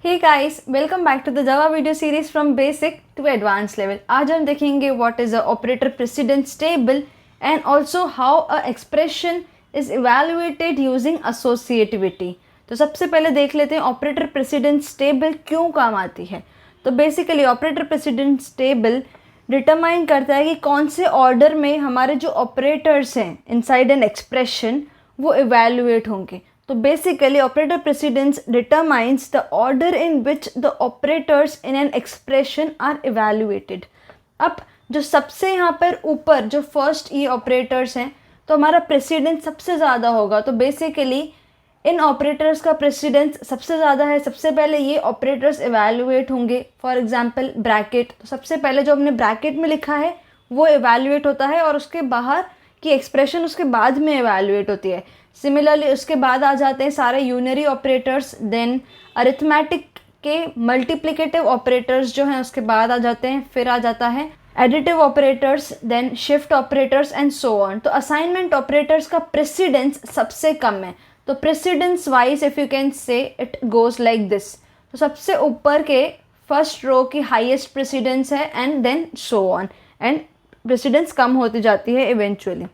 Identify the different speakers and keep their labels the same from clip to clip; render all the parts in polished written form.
Speaker 1: Hey guys, welcome back to the Java video series from basic to advance level. आज हम देखेंगे what is a operator precedence table and also how a expression is evaluated using associativity. तो सबसे पहले देख लेते हैं operator precedence table क्यों काम आती है। तो basically operator precedence table determine करता है कि कौन से ऑर्डर में हमारे जो ऑपरेटर्स हैं इनसाइड एन एक्सप्रेशन वो इवैल्यूएट होंगे। तो basically operator precedence determines the order in which the operators in an expression are evaluated. अब जो सबसे यहाँ पर ऊपर जो फर्स्ट ये ऑपरेटर्स हैं तो हमारा प्रेसिडेंस सबसे ज़्यादा होगा। तो बेसिकली इन ऑपरेटर्स का प्रेसिडेंस सबसे ज़्यादा है, सबसे पहले ये ऑपरेटर्स इवैल्यूएट होंगे। फॉर एग्जांपल ब्रैकेट, तो सबसे पहले जो हमने ब्रैकेट में लिखा है वो इवैल्यूएट होता है और उसके बाहर की एक्सप्रेशन उसके बाद में इवैल्यूएट होती है। सिमिलरली उसके बाद आ जाते हैं सारे यूनरी ऑपरेटर्स, देन अरिथमेटिक के मल्टीप्लिकेटिव ऑपरेटर्स जो हैं उसके बाद आ जाते हैं, फिर आ जाता है additive operators, then shift operators and so on. तो असाइनमेंट ऑपरेटर्स का प्रेसिडेंस सबसे कम है। तो precedence wise if you can say it goes like this. तो सबसे ऊपर के फर्स्ट रो की हाईएस्ट प्रेसिडेंस है and then so on, and precedence कम होती जाती है इवेंचुअली।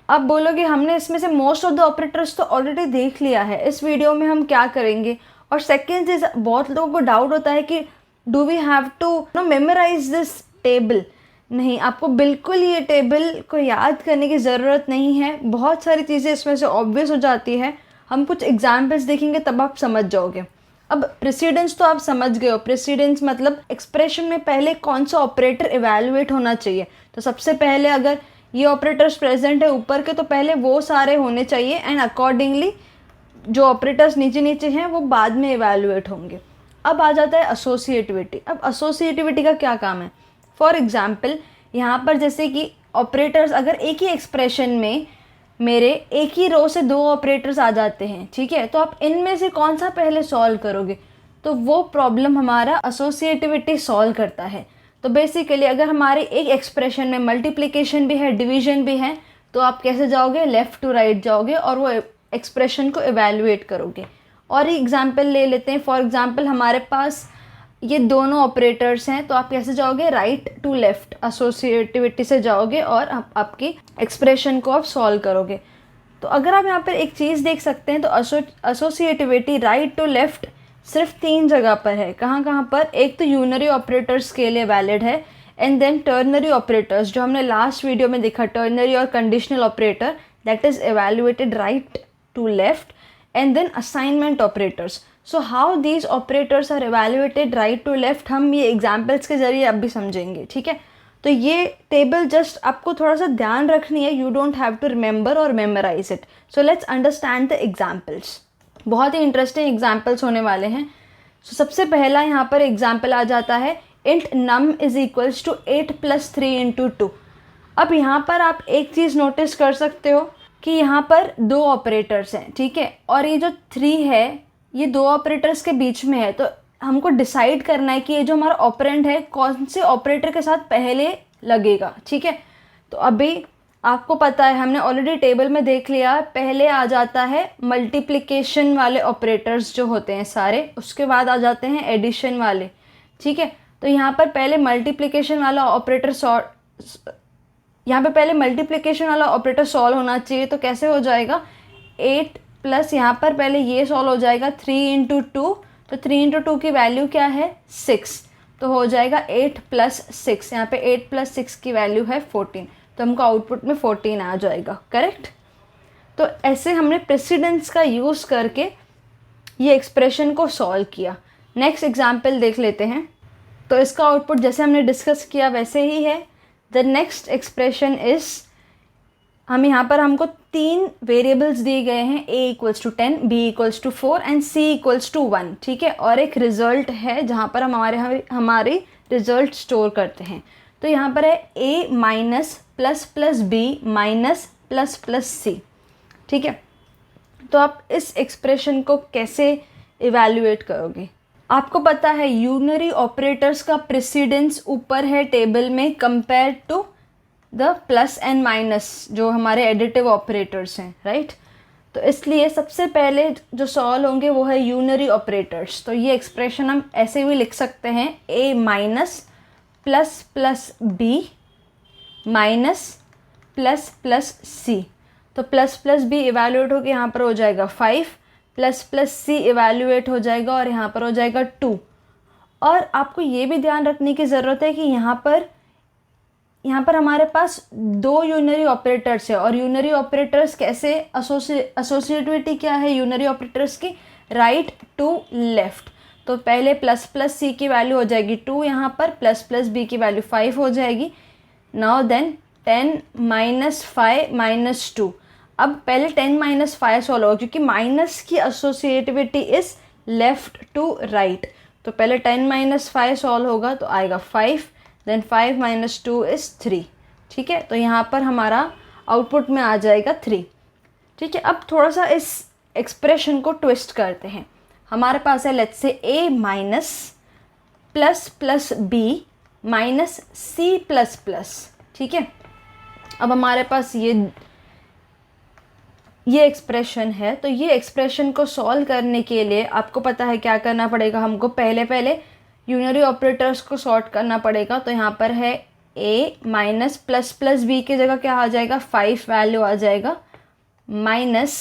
Speaker 1: अब बोलोगे हमने इसमें से मोस्ट ऑफ द ऑपरेटर्स तो ऑलरेडी देख लिया है, इस वीडियो में हम क्या करेंगे। और सेकेंड चीज़, बहुत लोगों को डाउट होता है कि do we have to memorise this table. नहीं, आपको बिल्कुल ये टेबल को याद करने की ज़रूरत नहीं है। बहुत सारी चीज़ें इसमें से ऑब्वियस हो जाती है। हम कुछ एग्जाम्पल्स देखेंगे तब आप समझ जाओगे। अब प्रेसिडेंस तो आप समझ गए हो। प्रेसिडेंस मतलब एक्सप्रेशन में पहले कौन सा ऑपरेटर इवैल्यूएट होना चाहिए। तो सबसे पहले अगर ये ऑपरेटर्स प्रेजेंट है ऊपर के तो पहले वो सारे होने चाहिए एंड अकॉर्डिंगली जो ऑपरेटर्स नीचे नीचे हैं वो बाद में इवैल्यूएट होंगे। अब आ जाता है एसोसिएटिविटी। अब एसोसिएटिविटी का क्या काम है। फॉर एग्जांपल यहाँ पर जैसे कि ऑपरेटर्स अगर एक ही एक्सप्रेशन में मेरे एक ही रो से दो ऑपरेटर्स आ जाते हैं, ठीक है, तो आप इनमें से कौन सा पहले सॉल्व करोगे। तो वो प्रॉब्लम हमारा एसोसिएटिविटी सॉल्व करता है। तो बेसिकली अगर हमारे एक एक्सप्रेशन में मल्टीप्लिकेशन भी है, डिवीजन भी है, तो आप कैसे जाओगे, लेफ़्ट टू राइट जाओगे और वो एक्सप्रेशन को इवैल्यूएट करोगे। और एक एग्जांपल ले लेते हैं। फॉर एग्जांपल हमारे पास ये दोनों ऑपरेटर्स हैं, तो आप कैसे जाओगे, राइट टू लेफ़्ट एसोसिएटिविटी से जाओगे और आपकी एक्सप्रेशन को आप सॉल्व करोगे। तो अगर आप यहाँ पर एक चीज़ देख सकते हैं तो एसोसिएटिविटी राइट टू लेफ़्ट सिर्फ 3 जगह पर है। कहाँ पर, एक तो यूनरी ऑपरेटर्स के लिए वैलिड है एंड देन टर्नरी ऑपरेटर्स जो हमने लास्ट वीडियो में देखा, टर्नरी और conditional operator that is evaluated right to left, and then assignment operators. So how these operators are evaluated right to left हम ये एग्जाम्पल्स के जरिए अब भी समझेंगे, ठीक है। तो ये टेबल जस्ट आपको थोड़ा सा ध्यान रखनी है, you don't have to remember और memorize it. So let's understand the examples. बहुत ही इंटरेस्टिंग एग्जाम्पल्स होने वाले हैं। सो सबसे पहला यहाँ पर एग्जाम्पल आ जाता है int num is equals to 8 + 3 × 2। अब यहाँ पर आप एक चीज़ नोटिस कर सकते हो कि यहाँ पर 2 ऑपरेटर्स हैं, ठीक है, और ये जो 3 है ये 2 ऑपरेटर्स के बीच में है। तो हमको डिसाइड करना है कि ये जो हमारा ऑपरेंड है कौन से ऑपरेटर के साथ पहले लगेगा, ठीक है। तो अभी आपको पता है, हमने ऑलरेडी टेबल में देख लिया, पहले आ जाता है मल्टीप्लिकेशन वाले ऑपरेटर्स जो होते हैं सारे, उसके बाद आ जाते हैं एडिशन वाले, ठीक है। तो यहाँ पर पहले मल्टीप्लिकेशन वाला ऑपरेटर सॉल्व होना चाहिए। तो कैसे हो जाएगा, 8 प्लस यहाँ पर पहले ये सॉल्व हो जाएगा 3 × 2। तो 3 × 2 की वैल्यू क्या है, 6। तो हो जाएगा 8 + 6, यहाँ पे 8 + 6 की वैल्यू है 14। तो हमको आउटपुट में 14 आ जाएगा, करेक्ट। तो ऐसे हमने प्रेसिडेंस का यूज़ करके ये एक्सप्रेशन को सॉल्व किया। नेक्स्ट एग्जाम्पल देख लेते हैं। तो इसका आउटपुट जैसे हमने डिस्कस किया वैसे ही है। द नेक्स्ट एक्सप्रेशन इज़, हमको 3 वेरिएबल्स दिए गए हैं, a = 10, b = 4 एंड c = 1, ठीक है। और एक रिज़ल्ट है जहाँ पर हमारे रिज़ल्ट स्टोर करते हैं। तो यहाँ पर है a - ++ b - ++ c, ठीक है। तो आप इस एक्सप्रेशन को कैसे इवैल्यूएट करोगे। आपको पता है यूनरी ऑपरेटर्स का प्रेसिडेंस ऊपर है टेबल में compare to the plus and minus जो हमारे एडिटिव ऑपरेटर्स हैं, राइट। तो इसलिए सबसे पहले जो सॉल्व होंगे वो है यूनरी ऑपरेटर्स। तो ये एक्सप्रेशन हम ऐसे भी लिख सकते हैं, a minus plus plus B minus plus plus C. तो प्लस प्लस बी इवैल्यूएट होकर यहाँ पर हो जाएगा 5, प्लस प्लस सी इवैल्यूएट हो जाएगा और यहाँ पर हो जाएगा 2। और आपको ये भी ध्यान रखने की ज़रूरत है कि यहाँ पर हमारे पास 2 यूनरी ऑपरेटर्स है, और यूनरी ऑपरेटर्स कैसे, एसोसिएटिविटी क्या है यूनरी ऑपरेटर्स की, राइट टू लेफ्ट। तो पहले प्लस प्लस सी की वैल्यू हो जाएगी 2, यहाँ पर प्लस प्लस बी की वैल्यू 5 हो जाएगी। Now then 10 minus 5 minus 2। अब पहले 10 माइनस 5 सॉल्व होगा क्योंकि माइनस की associativity is left to right. तो पहले 10 माइनस 5 सॉल्व होगा तो आएगा 5, देन 5 माइनस 2 इज़ 3। ठीक है, तो यहाँ पर हमारा आउटपुट में आ जाएगा 3। ठीक है, अब थोड़ा सा इस एक्सप्रेशन को ट्विस्ट करते हैं। हमारे पास है let's say a minus plus plus B minus C plus plus. ठीक है, अब हमारे पास ये एक्सप्रेशन है। तो ये एक्सप्रेशन को सॉल्व करने के लिए आपको पता है क्या करना पड़ेगा, हमको पहले यूनरी ऑपरेटर्स को सॉर्ट करना पड़ेगा। तो यहाँ पर है a minus plus plus B की जगह क्या आ जाएगा, 5 वैल्यू आ जाएगा, माइनस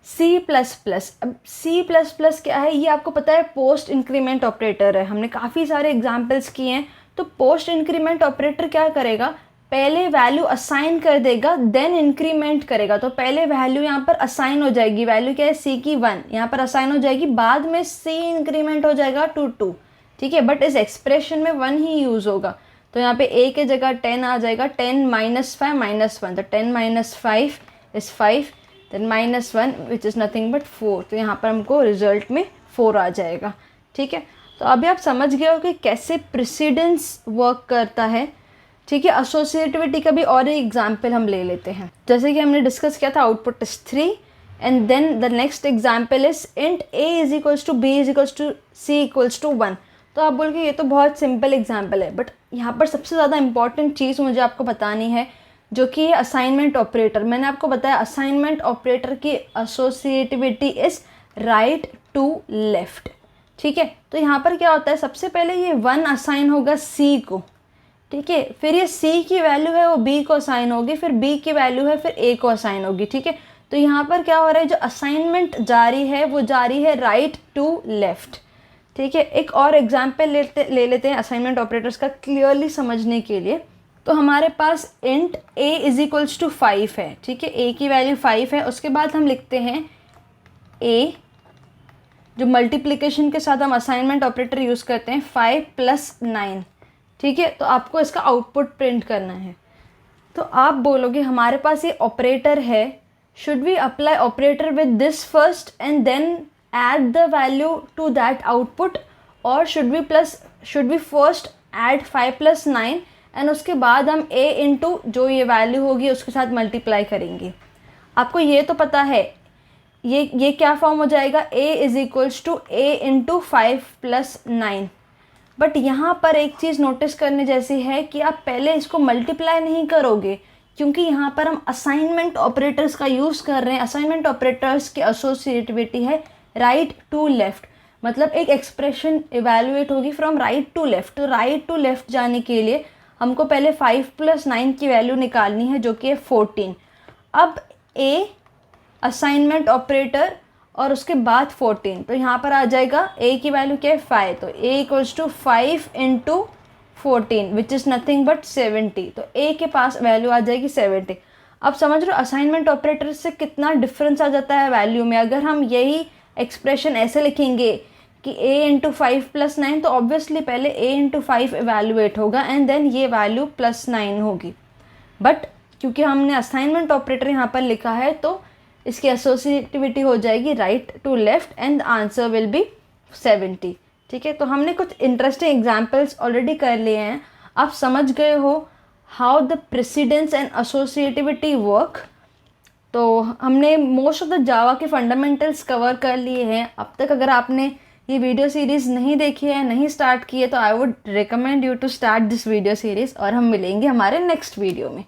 Speaker 1: सी प्लस प्लस। अब सी प्लस प्लस क्या है, ये आपको पता है पोस्ट इंक्रीमेंट ऑपरेटर है, हमने काफ़ी सारे एग्जाम्पल्स किए हैं। तो पोस्ट इंक्रीमेंट ऑपरेटर क्या करेगा, पहले वैल्यू असाइन कर देगा देन इंक्रीमेंट करेगा। तो पहले वैल्यू यहाँ पर असाइन हो जाएगी, वैल्यू क्या है सी की 1, यहाँ पर असाइन हो जाएगी, बाद में सी इंक्रीमेंट हो जाएगा टू 2। ठीक है, बट इस एक्सप्रेशन में 1 ही यूज़ होगा। तो यहाँ पे a के जगह 10 आ जाएगा, 10 माइनस 5 माइनस 1। तो 10 minus 5 is 5, then minus 1 which is nothing but 4। तो यहाँ पर हमको रिजल्ट में 4 आ जाएगा। ठीक है, तो अभी आप समझ गए हो कि कैसे प्रेसिडेंस वर्क करता है। ठीक है, एसोसिएटिविटी का भी और एक एग्जाम्पल हम ले लेते हैं। जैसे कि हमने डिस्कस किया था output is 3 and then the next example is int a is equals to b is equals to c equals to 1। तो आप बोल के ये तो बहुत सिंपल एग्जाम्पल है, बट यहाँ पर सबसे ज़्यादा इंपॉर्टेंट चीज़ मुझे आपको बतानी है जो कि असाइनमेंट ऑपरेटर। मैंने आपको बताया असाइनमेंट ऑपरेटर की associativity is right to left. ठीक है, तो यहाँ पर क्या होता है, सबसे पहले ये 1 असाइन होगा c को। ठीक है, फिर ये c की वैल्यू है वो b को असाइन होगी, फिर b की वैल्यू है फिर a को असाइन होगी। ठीक है, तो यहाँ पर क्या हो रहा है, जो असाइनमेंट जारी है वो जारी है राइट टू लेफ्ट। ठीक है, एक और एग्जाम्पल ले लेते हैं असाइनमेंट ऑपरेटर्स का क्लियरली समझने के लिए। तो हमारे पास int a is equals to 5 है। ठीक है, a की वैल्यू 5 है, उसके बाद हम लिखते हैं a, जो मल्टीप्लिकेशन के साथ हम असाइनमेंट ऑपरेटर यूज़ करते हैं, 5 प्लस 9। ठीक है, तो आपको इसका आउटपुट प्रिंट करना है। तो आप बोलोगे हमारे पास ये ऑपरेटर है, should we apply operator with this first and then add the value to that output, और should we first add 5 plus 9 and उसके बाद हम a इंटू जो ये वैल्यू होगी उसके साथ मल्टीप्लाई करेंगे। आपको ये तो पता है ये क्या फॉर्म हो जाएगा, a is equals to a into 5 plus 9। But यहाँ पर एक चीज़ नोटिस करने जैसी है कि आप पहले इसको मल्टीप्लाई नहीं करोगे, क्योंकि यहाँ पर हम असाइनमेंट ऑपरेटर्स का यूज़ कर रहे हैं। असाइनमेंट ऑपरेटर्स की एसोसिएटिविटी है राइट टू लेफ़्ट, मतलब एक एक्सप्रेशन इवैल्यूएट होगी फ्रॉम राइट टू लेफ़्ट। तो राइट टू लेफ़्ट जाने के लिए हमको पहले 5 प्लस 9 की वैल्यू निकालनी है जो कि है 14। अब a असाइनमेंट ऑपरेटर और उसके बाद 14, तो यहाँ पर आ जाएगा a की वैल्यू क्या है 5, तो a equals to 5 into 14 which is nothing but 70। तो a के पास वैल्यू आ जाएगी 70। अब समझ रहे हो असाइनमेंट ऑपरेटर से कितना डिफरेंस आ जाता है वैल्यू में। अगर हम यही एक्सप्रेशन ऐसे लिखेंगे कि a इंटू 5 प्लस 9, तो ऑब्वियसली पहले a इंटू 5 इवैल्यूएट होगा एंड देन ये वैल्यू प्लस 9 होगी। बट क्योंकि हमने असाइनमेंट ऑपरेटर यहाँ पर लिखा है तो इसकी एसोसिएटिविटी हो जाएगी right to left and answer will be 70। ठीक है, तो हमने कुछ इंटरेस्टिंग एग्जांपल्स ऑलरेडी कर लिए हैं। आप समझ गए हो how the precedence and associativity work. तो हमने मोस्ट ऑफ द जावा के फंडामेंटल्स कवर कर लिए हैं अब तक। अगर आपने ये वीडियो सीरीज़ नहीं देखी है, नहीं स्टार्ट की है, तो I would recommend you to start this video series, और हम मिलेंगे हमारे नेक्स्ट वीडियो में।